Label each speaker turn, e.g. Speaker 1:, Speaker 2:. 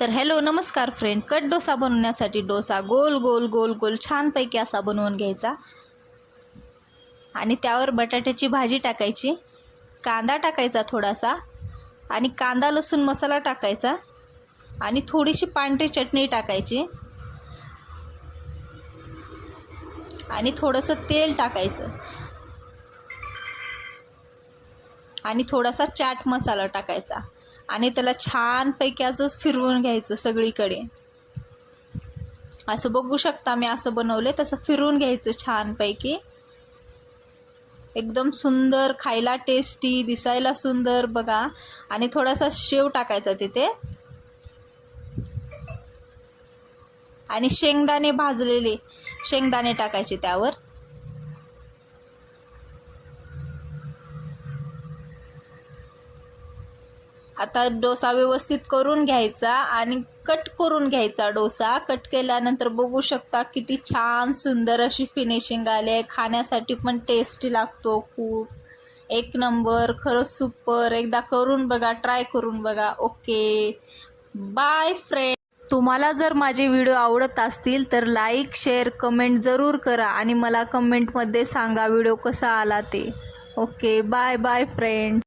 Speaker 1: तर हॅलो नमस्कार friend, cut dosa बनवण्यासाठी डोसा गोल गोल गोल गोल छानपैकी असा बनवून घ्यायचा आणि त्यावर बटाट्याची भाजी टाकायची, कांदा टाकायचा थोडासा आणि कांदा लसूण मसाला टाकायचा आणि थोडीशी पांढरी चटणी टाकायची आणि थोडंसं तेल टाकायचं आणि थोडासा चाट मसाला टाकायचा आणि त्याला छानपैकी असं फिरवून घ्यायचं सगळीकडे. असं बघू शकता मी असं बनवले, तसं फिरवून घ्यायचं छानपैकी. एकदम सुंदर, खायला टेस्टी, दिसायला सुंदर बघा. आणि थोडासा शेव टाकायचा तिथे आणि शेंगदाणे, भाजलेले शेंगदाणे टाकायचे त्यावर. आता डोसा व्यवस्थित करून घ्यायचा आणि कट करून घ्यायचा. डोसा कट केल्यानंतर बघू शकता किती छान सुंदर अशी फिनिशिंग आली आहे. खाण्यासाठी पण टेस्टी लागतो खूप, एक नंबर, खरंच सुपर. एकदा करून बघा, ट्राय करून बघा. Okay bye friend. तुम्हाला जर माझे व्हिडिओ आवडत असतील तर लाईक, शेअर, कमेंट जरूर करा आणि मला कमेंटमध्ये सांगा व्हिडिओ कसा आला ते. Okay bye bye friend.